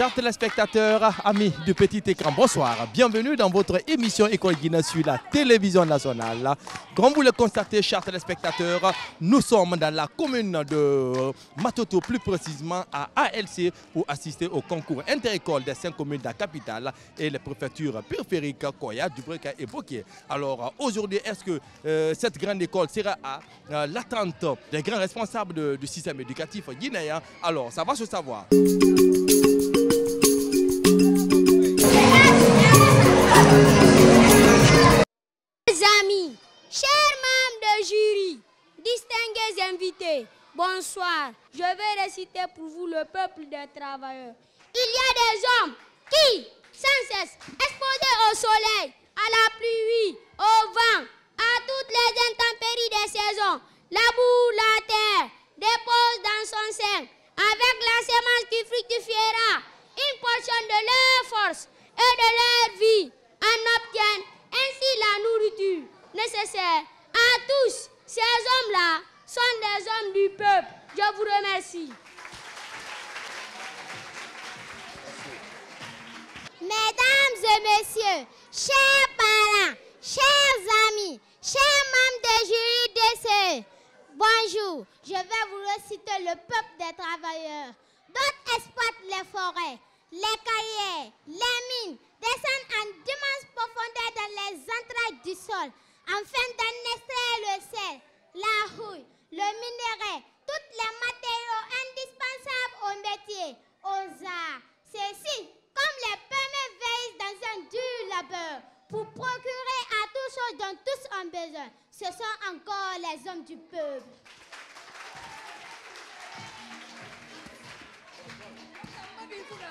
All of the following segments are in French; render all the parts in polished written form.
Chers téléspectateurs, amis du petit écran, bonsoir. Bienvenue dans votre émission École Guinée sur la télévision nationale. Comme vous le constatez, chers téléspectateurs, nous sommes dans la commune de Matoto, plus précisément à ALC, pour assister au concours inter-école des 5 communes de la capitale et les préfectures périphériques Koya, Dubreka et Boké. Alors aujourd'hui, est-ce que cette grande école sera à l'attente des grands responsables du système éducatif guinéen? Alors, ça va se savoir. Mes amis, chers membres de jury, distingués invités, bonsoir. Je vais réciter pour vous le peuple des travailleurs. Il y a des hommes qui, sans cesse, exposés au soleil, à la pluie, au vent, à toutes les intempéries des saisons, labourent la terre, déposent dans son sein, avec la semence qui fructifiera, une portion de leur force et de leur vie, en obtiennent ainsi la nourriture nécessaire à tous. Ces hommes-là sont des hommes du peuple. Je vous remercie. Mesdames et messieurs, chers parents, chers amis, chers membres de jury DC, bonjour. Je vais vous réciter le peuple des travailleurs. D'autres exploitent les forêts, les carrières, les mines, descendent en d'immenses profondeurs dans les entrailles du sol, afin d'en extraire le sel, la houille, le minerai, tous les matériaux indispensables au métier, aux arts. Ceci, comme les permet veillent dans un dur labeur, pour procurer à tous choses dont tous ont besoin. Ce sont encore les hommes du peuple.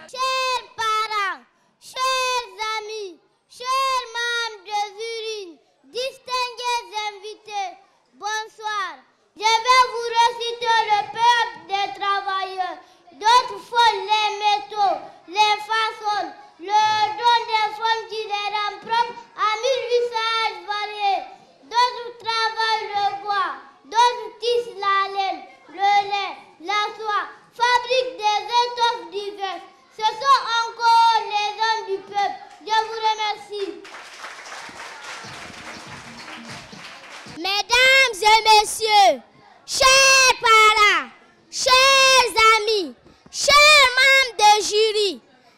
Chers parents, chers amis, chers membres de jury, distingués invités, bonsoir. Je vais vous réciter le peuple des travailleurs. D'autres font les métaux, les façons, le don des femmes qui les rendent propres à 1000 visages variés. D'autres travaillent le bois, d'autres tissent la laine, le lait, la soie, fabriquent des étoffes diverses. Ce sont encore les hommes du peuple. Je vous remercie. Mesdames et messieurs, chers parents, chers amis, chers membres de jury,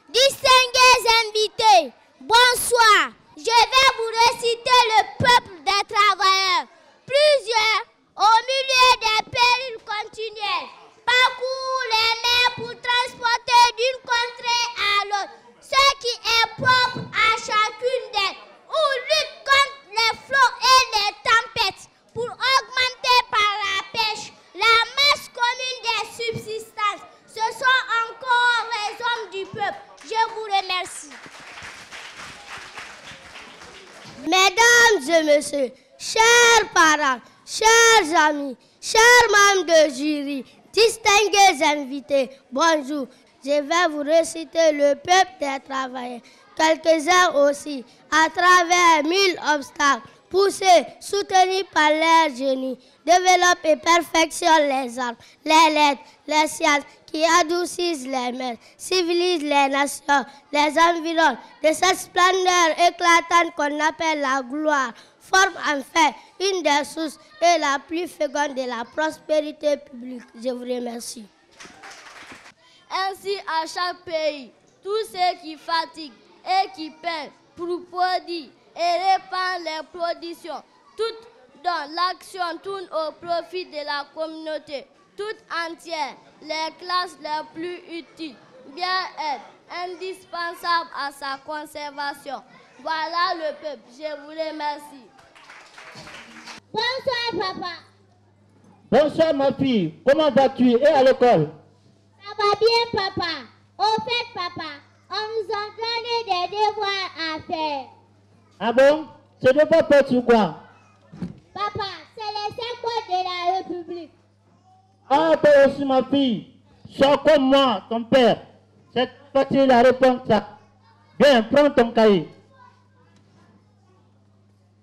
distingués invités, bonsoir. Je vais vous réciter le peuple des travailleurs. Plusieurs, au milieu des périls continuels, parcourent les mers pour transporter d'une contrée à l'autre ce qui est propre à chacune d'elles, ou luttent contre les flots et les tempêtes pour augmenter par la pêche la masse commune des subsistances. Ce sont encore les hommes du peuple. Je vous remercie. Mesdames et messieurs, chers parents, chers amis, chers membres de jury, distingués invités, bonjour. Je vais vous réciter le peuple des travailleurs. Quelques-uns aussi, à travers 1000 obstacles, poussés, soutenus par leur génie, développent et perfectionnent les arts, les lettres, les sciences qui adoucissent les mers, civilisent les nations, les environs de cette splendeur éclatante qu'on appelle la gloire, forme enfin une des sources et la plus féconde de la prospérité publique. Je vous remercie. Ainsi, à chaque pays, tous ceux qui fatiguent et qui peinent pour produire et répandre les productions, toutes dont l'action tourne au profit de la communauté toute entière, les classes les plus utiles, bien être indispensables à sa conservation. Voilà le peuple. Je vous remercie. Bonsoir, papa. Bonsoir, ma fille. Comment vas-tu? Et à l'école? Ça va bien, papa. Au fait, papa, on nous a donné des devoirs à faire. Ah bon? Ce devoir porte sur quoi? Papa, c'est les symboles de la République. Ah, toi aussi, ma fille. Sois comme moi, ton père. C'est facile à répondre ça. Bien, prends ton cahier.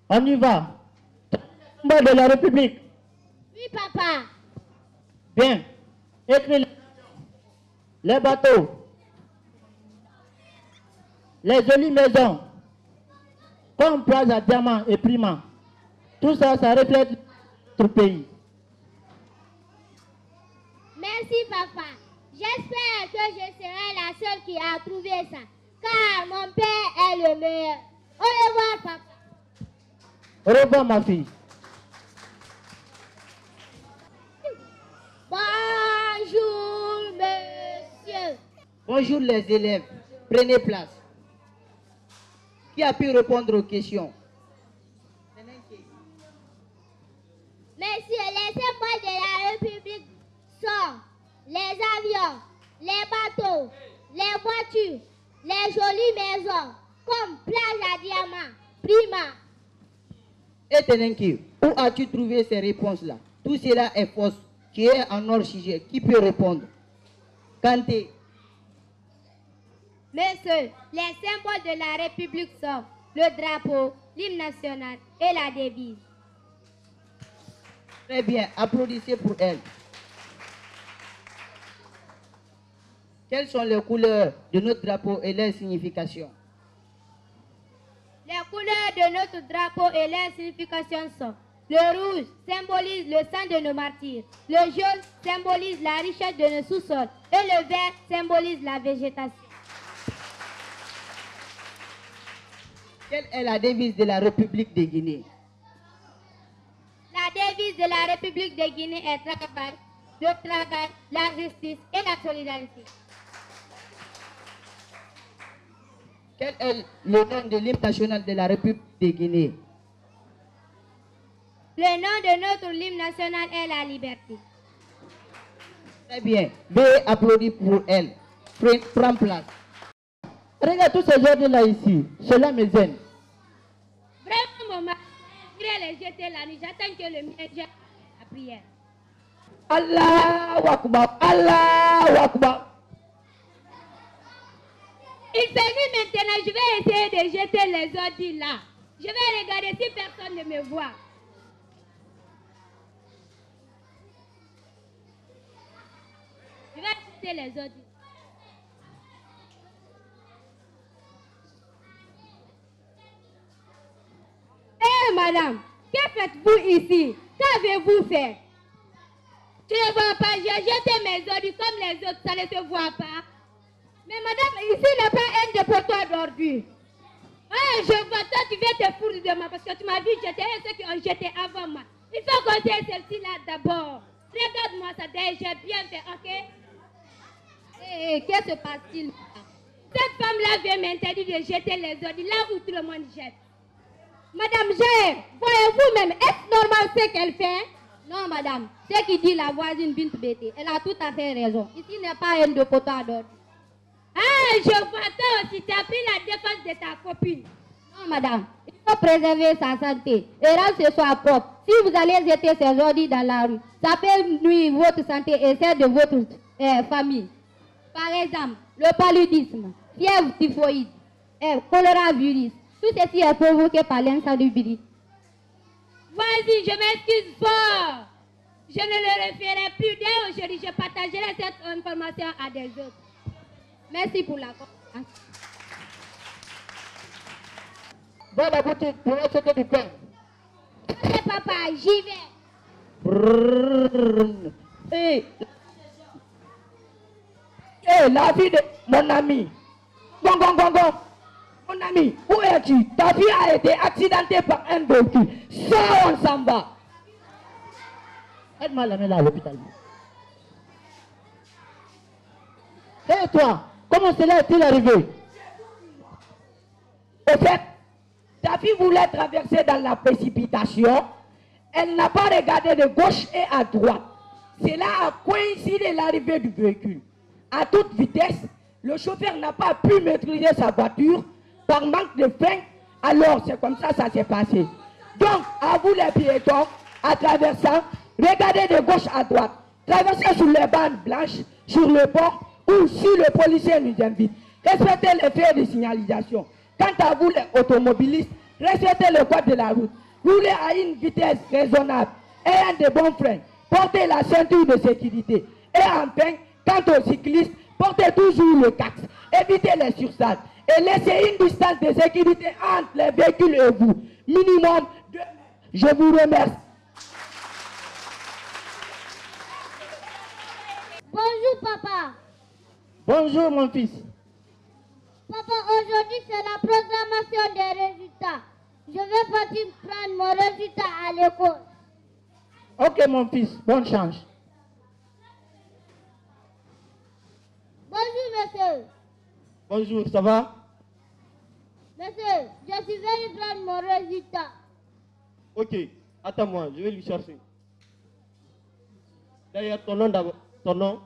On y va. Symbole de la République. Oui, papa. Bien. Écris les bateaux, les jolies maisons, comme Plaza Diamant et Prima. Tout ça, ça reflète notre pays. Merci, papa. J'espère que je serai la seule qui a trouvé ça, car mon père est le meilleur. Au revoir, papa. Au revoir, ma fille. Bonjour, monsieur. Bonjour les élèves, prenez place. Qui a pu répondre aux questions? Messieurs, les symboles de la République sont les avions, les bateaux, les voitures, les jolies maisons, comme Plaza Diamant, Prima. Et Tenenki, où as-tu trouvé ces réponses-là? Tout cela est fausse. Tu es en hors sujet. Qui peut répondre? Kanté. Messieurs, les symboles de la République sont le drapeau, l'hymne national et la devise. Très bien, applaudissez pour elle. Quelles sont les couleurs de notre drapeau et leur signification? Les couleurs de notre drapeau et leur signification sont: le rouge symbolise le sang de nos martyrs, le jaune symbolise la richesse de nos sous-sols et le vert symbolise la végétation. Quelle est la devise de la République de Guinée? La devise de la République de Guinée est le travail, la justice et la solidarité. Quel est le nom de l'hymne national de la République de Guinée? Le nom de notre hymne national est la liberté. Très bien, veuillez applaudir pour elle. Prends place. Regarde tous ces ordres-là ici. Cela me gêne. Vraiment, maman, je vais les jeter la nuit. J'attends que le mien jette la prière. Allahu Akbar, Allahu Akbar. Il finit maintenant, je vais essayer de jeter les ordures là. Je vais regarder si personne ne me voit. Je vais jeter les ordures. Eh madame, que faites-vous ici? Qu'avez-vous fait? Tu ne vois pas, j'ai jeté mes ordures comme les autres, ça ne se voit pas. Mais madame, ici n'est pas un dépotoir d'ordures. Ah, je vois, toi tu viens te foutre de moi parce que tu m'as vu jeter et ceux qui ont jeté avant moi. Il faut compter celle-ci là d'abord. Regarde-moi ça, j'ai bien fait, ok? Qu'est-ce qui se passe-t-il? Cette femme-là vient m'interdire de jeter les ordures là où tout le monde jette. Madame G, voyez-vous même, est-ce normal ce qu'elle fait? Non, madame, ce qui dit la voisine Bint Bété, elle a tout à fait raison. Ici n'est pas un dépotoir d'ordures. Ah, je vois toi aussi, tu as pris la défense de ta copine. Non, madame, il faut préserver sa santé et rendre ce soit propre. Si vous allez jeter ces ordures dans la rue, ça peut nuire votre santé et celle de votre famille. Par exemple, le paludisme, fièvre typhoïde, coronavirus, tout ceci est provoqué par l'insalubrité. Vas-y, je m'excuse fort. Je ne le referai plus. Dès aujourd'hui, je partagerai cette information à des autres. Merci pour la confiance. Va à la boutique pour acheter du pain. Ok, papa, j'y vais. Hey, la fille de mon ami. Gong. Mon ami, où es-tu? Ta fille a été accidentée par un véhicule. Ça, on s'en va. Aide-moi à l'amener là à l'hôpital. Et toi, comment cela est-il arrivé? Au fait, ta fille voulait traverser dans la précipitation. Elle n'a pas regardé de gauche et à droite. Cela a coïncidé l'arrivée du véhicule. À toute vitesse, le chauffeur n'a pas pu maîtriser sa voiture par manque de frein. Alors, c'est comme ça s'est passé. Donc, à vous les piétons, à traversant, regardez de gauche à droite. Traversez sur les bandes blanches, sur le pont, ou si le policier nous invite. Respectez les feux de signalisation. Quant à vous les automobilistes, respectez le code de la route. Roulez à une vitesse raisonnable et un de bons freins. Portez la ceinture de sécurité. Et enfin, quant aux cyclistes, portez toujours le casque. Évitez les sursalles. et laissez une distance de sécurité entre les véhicules et vous. Minimum 2 mètres. Je vous remercie. Bonjour papa. Bonjour mon fils. Papa, aujourd'hui c'est la proclamation des résultats. Je vais partir prendre mon résultat à l'école. Ok mon fils, bonne chance. Bonjour monsieur. Bonjour, ça va? Monsieur, je suis venu prendre mon résultat. Ok, attends-moi, je vais lui chercher. D'ailleurs, ton nom d'abord. Ton nom?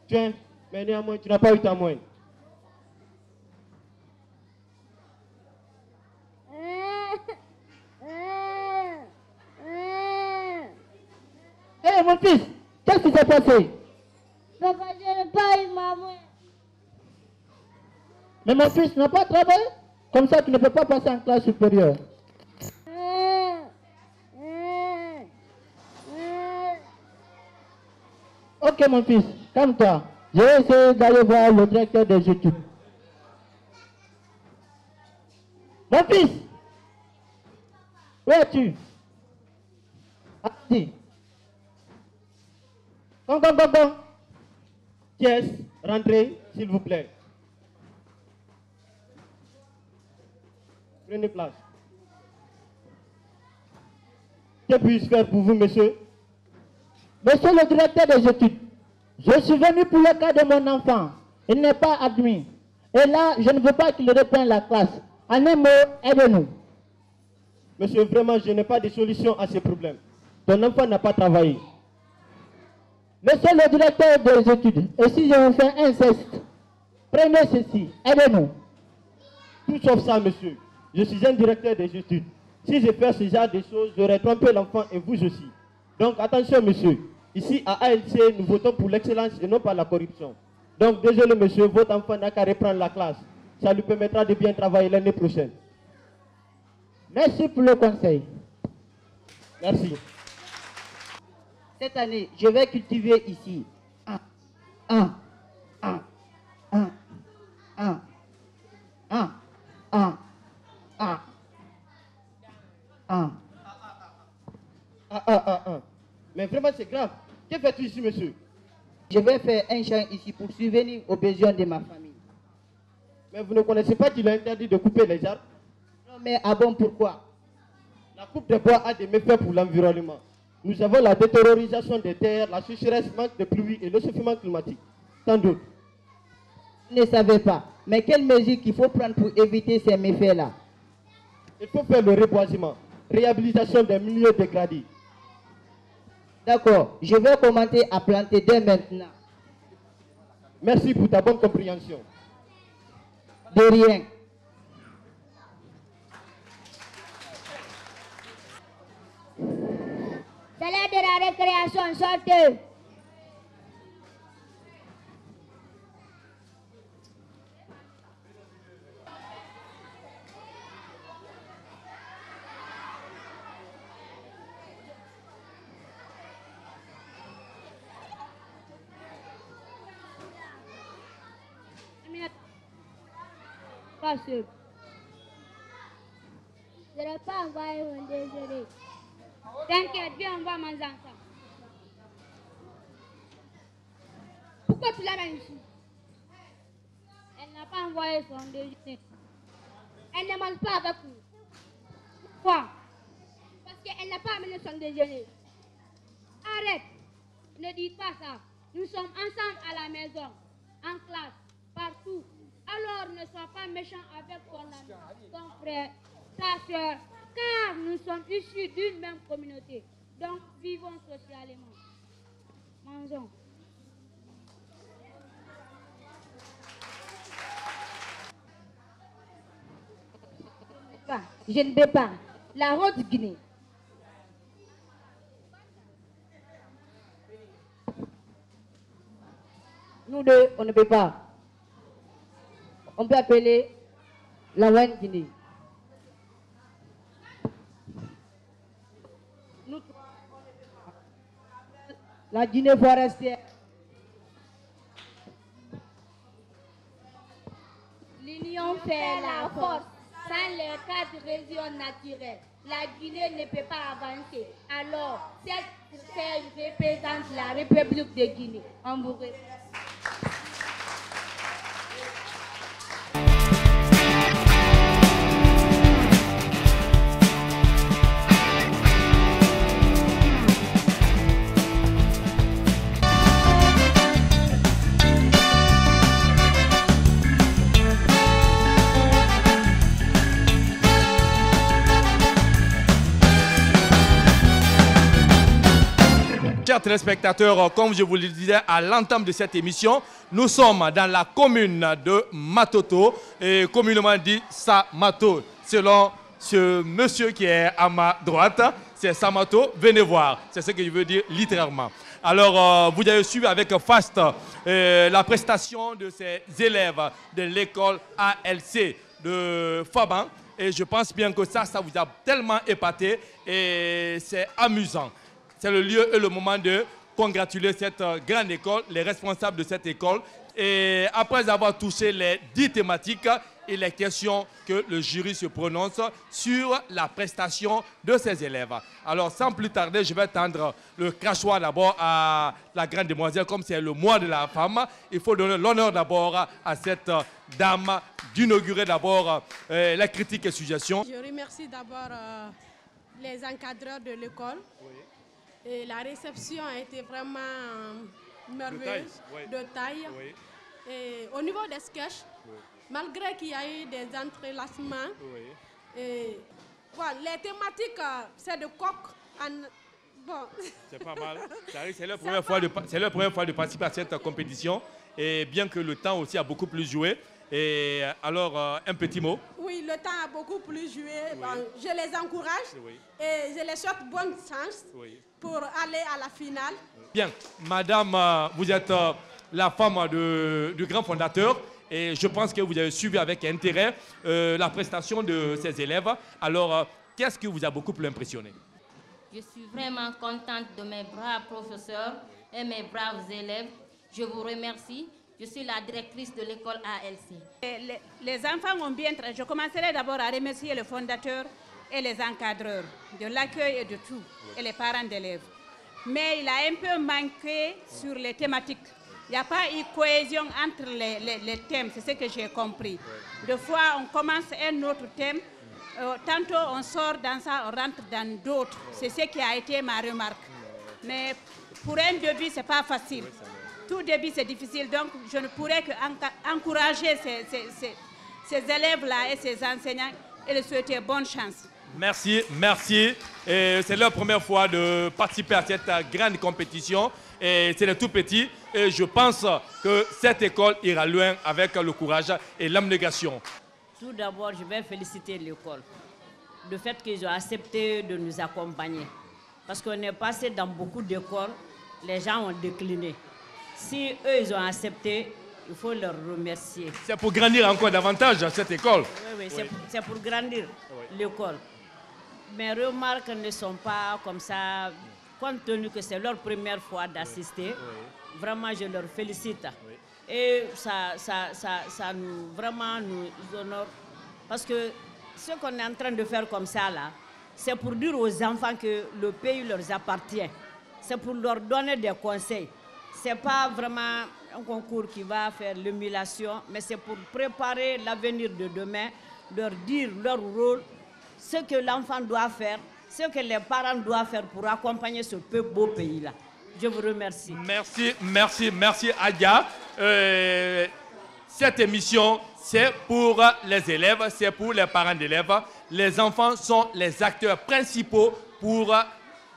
Tiens, mais néanmoins, tu n'as pas eu ta moyenne. Hé mon fils, qu'est-ce qui s'est passé? Papa, je n'ai pas eu ma moyenne. Mais mon fils n'a pas travaillé. Comme ça, tu ne peux pas passer en classe supérieure. Ok mon fils, calme-toi. Je vais essayer d'aller voir le directeur des études. Mon fils, où es-tu? Allez. Bon. Pièce, rentrez, s'il vous plaît. Prenez place. Que puis-je faire pour vous, monsieur? Monsieur le directeur des études, je suis venu pour le cas de mon enfant. Il n'est pas admis. Et là, je ne veux pas qu'il reprenne la classe. En un mot, aidez-nous. Monsieur, vraiment, je n'ai pas de solution à ces problèmes. Ton enfant n'a pas travaillé. Monsieur le directeur des études, et si je vous fais un geste, prenez ceci, aidez-nous. Tout sauf ça, monsieur. Je suis un directeur des études. Si je fais ce genre de choses, j'aurais trompé l'enfant et vous aussi. Donc attention, monsieur. Ici, à ALC, nous votons pour l'excellence et non pas la corruption. Donc désolé, monsieur, votre enfant n'a qu'à reprendre la classe. Ça lui permettra de bien travailler l'année prochaine. Merci pour le conseil. Merci. Cette année, je vais cultiver ici. Mais vraiment, c'est grave. Que fais-tu ici, monsieur? Je vais faire un champ ici pour subvenir aux besoins de ma famille. Mais vous ne connaissez pas qu'il est interdit de couper les arbres? Non, mais ah bon, pourquoi? La coupe des bois a des méfaits pour l'environnement. Nous avons la détériorisation des terres, la sécheresse, manque de pluie et l'échauffement climatique. Tant d'autres. Je ne savais pas. Mais quelles mesures qu'il faut prendre pour éviter ces méfaits-là? Il faut faire le reboisement, réhabilitation des milieux dégradés. D'accord, je vais commencer à planter dès maintenant. Merci pour ta bonne compréhension. De rien. C'est l'heure de la récréation, sortez. Je n'ai pas envoyé mon déjeuner. T'inquiète, viens, on va manger ensemble. Pourquoi tu l'amènes ici? Elle n'a pas envoyé son déjeuner. Elle ne mange pas avec nous. Pourquoi? Parce qu'elle n'a pas amené son déjeuner. Arrête. Ne dites pas ça. Nous sommes ensemble à la maison, en classe, partout. Alors ne sois pas méchant avec ton ami, ton frère, ta soeur, car nous sommes issus d'une même communauté. Donc vivons socialement. Mangeons. Je ne peux pas. La route Guinée. Nous deux, on ne peut pas. On peut appeler la Wen Guinée. Nous trois, la Guinée forestière. fait la force. Sans les 4 régions naturelles, la Guinée ne peut pas avancer. Alors, cette terre représente la République de Guinée. On vous remercie. Chers téléspectateurs, comme je vous le disais à l'entame de cette émission, nous sommes dans la commune de Matoto, et communément dit Samato, selon ce monsieur qui est à ma droite, c'est Samato, venez voir, c'est ce que je veux dire littéralement. Alors, vous avez suivi avec faste la prestation de ces élèves de l'école ALC de Faban, et je pense bien que ça vous a tellement épaté et c'est amusant. C'est le lieu et le moment de congratuler cette grande école, les responsables de cette école. Et après avoir touché les 10 thématiques, il est question que le jury se prononce sur la prestation de ces élèves. Alors sans plus tarder, je vais tendre le crachoir d'abord à la grande demoiselle. Comme c'est le mois de la femme, il faut donner l'honneur d'abord à cette dame d'inaugurer d'abord la critique et suggestions. Je remercie d'abord les encadreurs de l'école. Et la réception a été vraiment merveilleuse, de taille. Oui. Et au niveau des sketchs, malgré qu'il y a eu des entrelacements, voilà, les thématiques, c'est de coq. Bon. C'est pas mal. C'est leur première fois de participer à cette compétition. Et bien que le temps aussi a beaucoup plus joué. Et alors, un petit mot. Oui, le temps a beaucoup plus joué. Oui. Bon, je les encourage et je les souhaite bonne chance pour aller à la finale. Bien, madame, vous êtes la femme du grand fondateur et je pense que vous avez suivi avec intérêt la prestation de ces élèves. Alors, qu'est-ce qui vous a beaucoup plus impressionné? Je suis vraiment contente de mes braves professeurs et mes braves élèves. Je vous remercie. Je suis la directrice de l'école ALC. Les enfants ont bien travaillé. Je commencerai d'abord à remercier le fondateur et les encadreurs de l'accueil et de tout, et les parents d'élèves. Mais il a un peu manqué sur les thématiques. Il n'y a pas eu cohésion entre les thèmes, c'est ce que j'ai compris. Des fois, on commence un autre thème, tantôt on sort dans ça, on rentre dans d'autres. C'est ce qui a été ma remarque. Mais pour un début, ce n'est pas facile. Tout début, c'est difficile, donc je ne pourrais qu'encourager ces élèves-là et ces enseignants et leur souhaiter bonne chance. Merci, merci. C'est leur première fois de participer à cette grande compétition. C'est les tout petits. Et je pense que cette école ira loin avec le courage et l'abnégation. Tout d'abord, je vais féliciter l'école. Le fait qu'ils ont accepté de nous accompagner. Parce qu'on est passé dans beaucoup d'écoles, les gens ont décliné. Si eux, ils ont accepté, il faut leur remercier. C'est pour grandir encore davantage cette école. Oui, c'est pour grandir l'école. Mes remarques ne sont pas comme ça, compte tenu que c'est leur première fois d'assister. Vraiment, je leur félicite. Et ça vraiment nous honore. Parce que ce qu'on est en train de faire comme ça, là, c'est pour dire aux enfants que le pays leur appartient. C'est pour leur donner des conseils. Ce n'est pas vraiment un concours qui va faire l'émulation, mais c'est pour préparer l'avenir de demain, leur dire leur rôle, ce que l'enfant doit faire, ce que les parents doivent faire pour accompagner ce beau pays-là. Je vous remercie. Merci, merci, merci Adia. Cette émission, c'est pour les élèves, c'est pour les parents d'élèves. Les enfants sont les acteurs principaux pour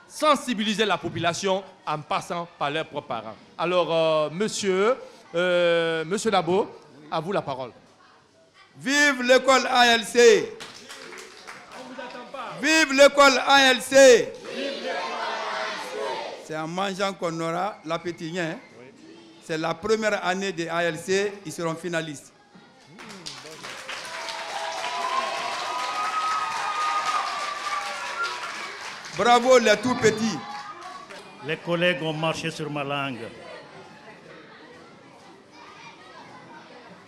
sensibiliser la population en passant par leurs propres parents. Alors, monsieur Labo, à vous la parole. Vive l'école ALC! Vive l'école ALC! C'est en mangeant qu'on aura l'appétit. Hein? Oui. C'est la première année des ALC, ils seront finalistes. Bravo les tout petits. Les collègues ont marché sur ma langue.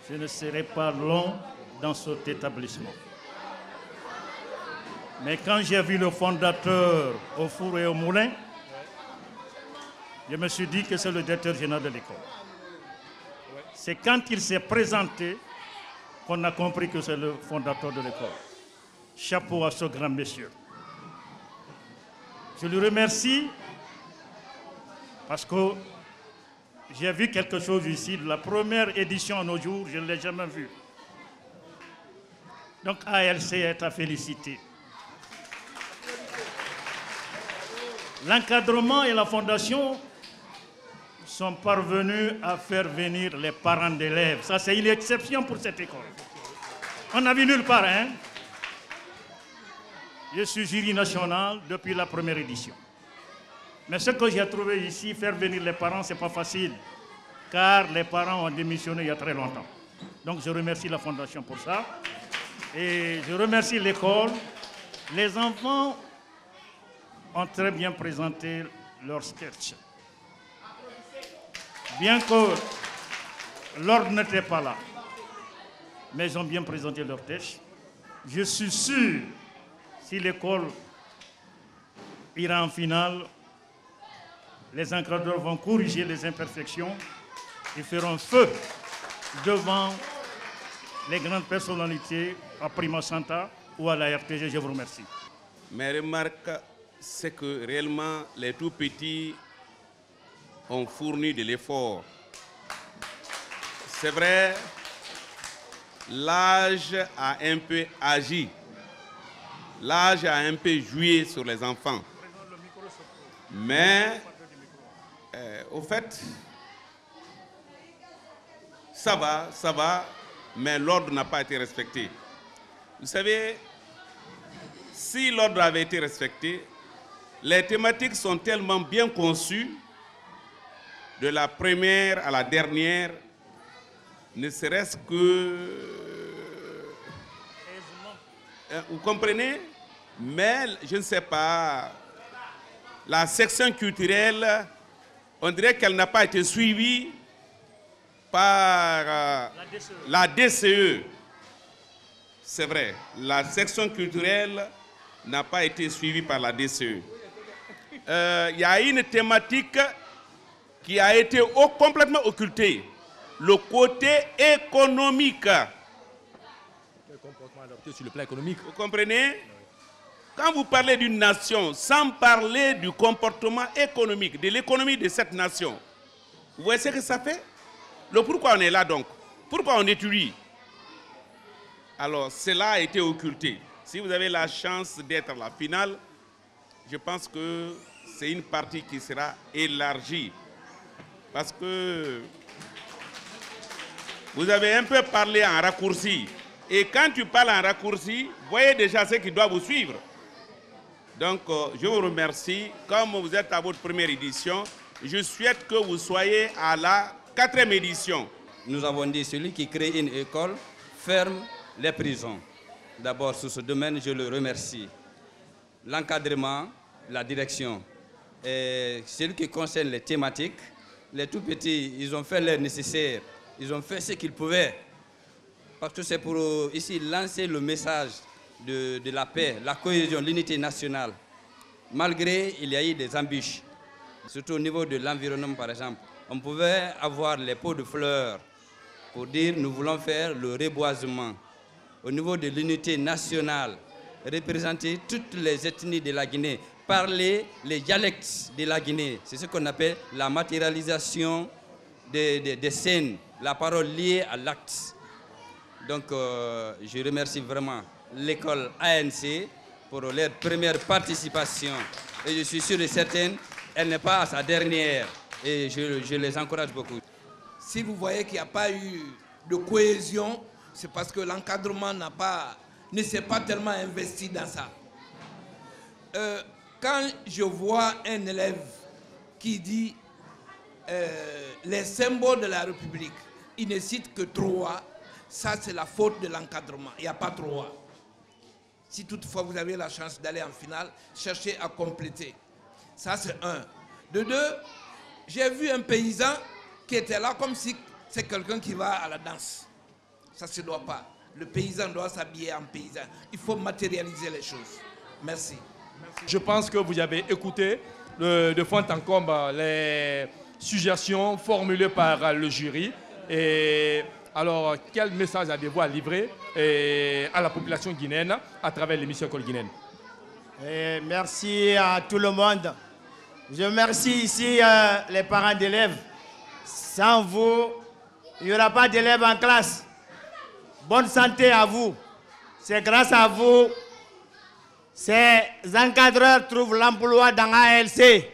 Je ne serai pas long dans cet établissement. Mais quand j'ai vu le fondateur au four et au moulin, je me suis dit que c'est le directeur général de l'école. C'est quand il s'est présenté qu'on a compris que c'est le fondateur de l'école. Chapeau à ce grand monsieur. Je le remercie parce que j'ai vu quelque chose ici. De la première édition à nos jours, je ne l'ai jamais vu. Donc ALC est à féliciter. L'encadrement et la fondation sont parvenus à faire venir les parents d'élèves. Ça, c'est une exception pour cette école. On n'a vu nulle part, hein? Je suis jury national depuis la première édition. Mais ce que j'ai trouvé ici, faire venir les parents, ce n'est pas facile, car les parents ont démissionné il y a très longtemps. Donc je remercie la fondation pour ça. Et je remercie l'école. Les enfants ont très bien présenté leur sketch. Bien que l'ordre n'était pas là, mais ils ont bien présenté leur sketch. Je suis sûr, si l'école ira en finale, les encadreurs vont corriger les imperfections et feront feu devant les grandes personnalités à Prima Santa ou à la RTG. Je vous remercie. Mes remarques, c'est que réellement les tout petits ont fourni de l'effort. C'est vrai, l'âge a un peu agi. L'âge a un peu joué sur les enfants. Mais, au fait, ça va, mais l'ordre n'a pas été respecté. Vous savez, si l'ordre avait été respecté, les thématiques sont tellement bien conçues, de la première à la dernière, ne serait-ce que... Vous comprenez? Mais, je ne sais pas, la section culturelle, on dirait qu'elle n'a pas été suivie par la DCE. C'est vrai, la section culturelle n'a pas été suivie par la DCE. Il y a une thématique qui a été complètement occultée, le côté économique. Quel comportement adopté sur le plan économique? Vous comprenez? Quand vous parlez d'une nation, sans parler du comportement économique, de l'économie de cette nation, vous voyez ce que ça fait? Le pourquoi on est là donc? Pourquoi on étudie? Alors, cela a été occulté. Si vous avez la chance d'être à la finale, je pense que c'est une partie qui sera élargie. Parce que vous avez un peu parlé en raccourci. Et quand tu parles en raccourci, voyez déjà ceux qui doivent vous suivre. Donc, je vous remercie. Comme vous êtes à votre première édition, je souhaite que vous soyez à la 4e édition. Nous avons dit celui qui crée une école ferme les prisons. D'abord, sur ce domaine, je le remercie. L'encadrement, la direction, et celui qui concerne les thématiques, les tout petits, ils ont fait leur nécessaire. Ils ont fait ce qu'ils pouvaient. Parce que c'est pour ici lancer le message de la paix, la cohésion, l'unité nationale. Malgré, il y a eu des embûches. Surtout au niveau de l'environnement, par exemple. On pouvait avoir les pots de fleurs pour dire nous voulons faire le reboisement. Au niveau de l'unité nationale, représenter toutes les ethnies de la Guinée, parler les dialectes de la Guinée. C'est ce qu'on appelle la matérialisation des scènes, la parole liée à l'acte. Donc, je remercie vraiment l'école ANC pour leur première participation. Et je suis sûr et certain, elle n'est pas à sa dernière. Et je les encourage beaucoup. Si vous voyez qu'il n'y a pas eu de cohésion, c'est parce que l'encadrement ne s'est pas tellement investi dans ça. Quand je vois un élève qui dit les symboles de la République, il ne cite que 3, ça c'est la faute de l'encadrement. Il n'y a pas 3. Si toutefois vous avez la chance d'aller en finale, cherchez à compléter. Ça c'est 1. De 2, j'ai vu un paysan qui était là comme si c'est quelqu'un qui va à la danse. Ça ne se doit pas. Le paysan doit s'habiller en paysan. Il faut matérialiser les choses. Merci. Je pense que vous avez écouté de fond en comble les suggestions formulées par le jury. Et alors, quel message avez-vous à livrer à la population guinéenne à travers l'émission École guinéenne? Merci à tout le monde. Je remercie ici les parents d'élèves. Sans vous, il n'y aura pas d'élèves en classe. Bonne santé à vous. C'est grâce à vous, ces encadreurs trouvent l'emploi dans ALC.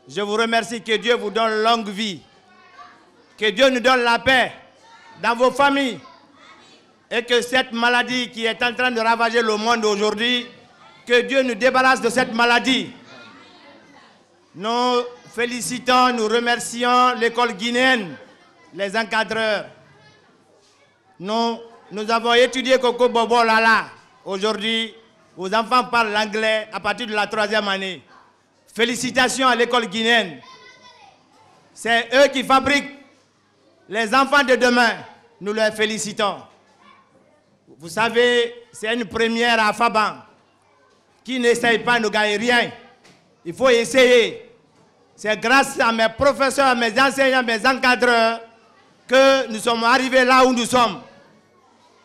Je vous remercie, que Dieu vous donne longue vie. Que Dieu nous donne la paix dans vos familles. Et que cette maladie qui est en train de ravager le monde aujourd'hui, que Dieu nous débarrasse de cette maladie. Nous félicitons, nous remercions l'école guinéenne, les encadreurs. Nous avons étudié Coco Bobo Lala. Aujourd'hui, vos enfants parlent l'anglais à partir de la 3e année. Félicitations à l'école guinéenne. C'est eux qui fabriquent les enfants de demain. Nous les félicitons. Vous savez, c'est une première à Faban. Qui n'essaye pas ne gagne rien. Il faut essayer. C'est grâce à mes professeurs, mes enseignants, mes encadreurs que nous sommes arrivés là où nous sommes.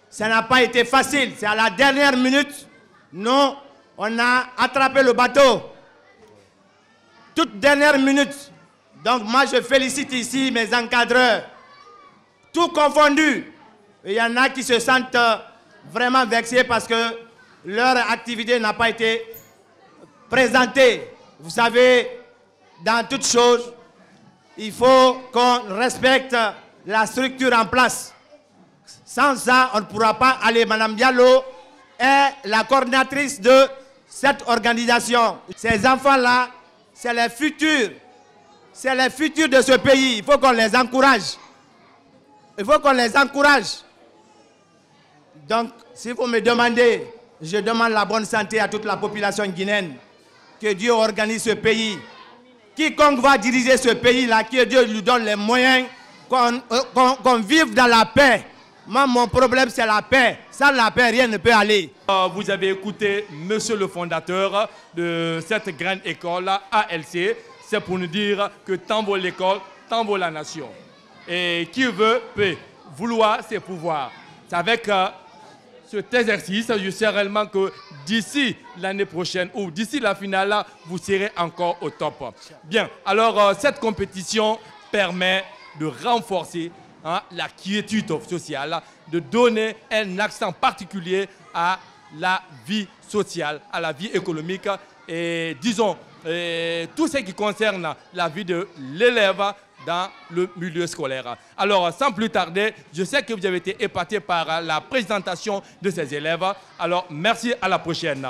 Ça n'a pas été facile. C'est à la dernière minute, nous, on a attrapé le bateau. Toute dernière minute. Donc moi, je félicite ici mes encadreurs. Tout confondu. Il y en a qui se sentent vraiment vexés parce que leur activité n'a pas été présentée. Vous savez, dans toute chose, il faut qu'on respecte la structure en place. Sans ça, on ne pourra pas aller. Madame Diallo est la coordinatrice de cette organisation. Ces enfants-là, c'est les futurs. C'est les futurs de ce pays. Il faut qu'on les encourage. Il faut qu'on les encourage. Donc, si vous me demandez, je demande la bonne santé à toute la population guinéenne. Que Dieu organise ce pays. Quiconque va diriger ce pays-là, que Dieu lui donne les moyens, qu'on vive dans la paix. Moi, mon problème, c'est la paix. Sans la paix, rien ne peut aller. Vous avez écouté monsieur le fondateur de cette grande école ALC. C'est pour nous dire que tant vaut l'école, tant vaut la nation. Et qui veut, peut. Vouloir, c'est pouvoir. C'est avec cet exercice, je sais réellement que d'ici l'année prochaine ou d'ici la finale, vous serez encore au top. Bien, alors cette compétition permet de renforcer la quiétude sociale, de donner un accent particulier à la vie sociale, à la vie économique et disons tout ce qui concerne la vie de l'élève dans le milieu scolaire. Alors, sans plus tarder, je sais que vous avez été épaté par la présentation de ces élèves. Alors, merci, à la prochaine.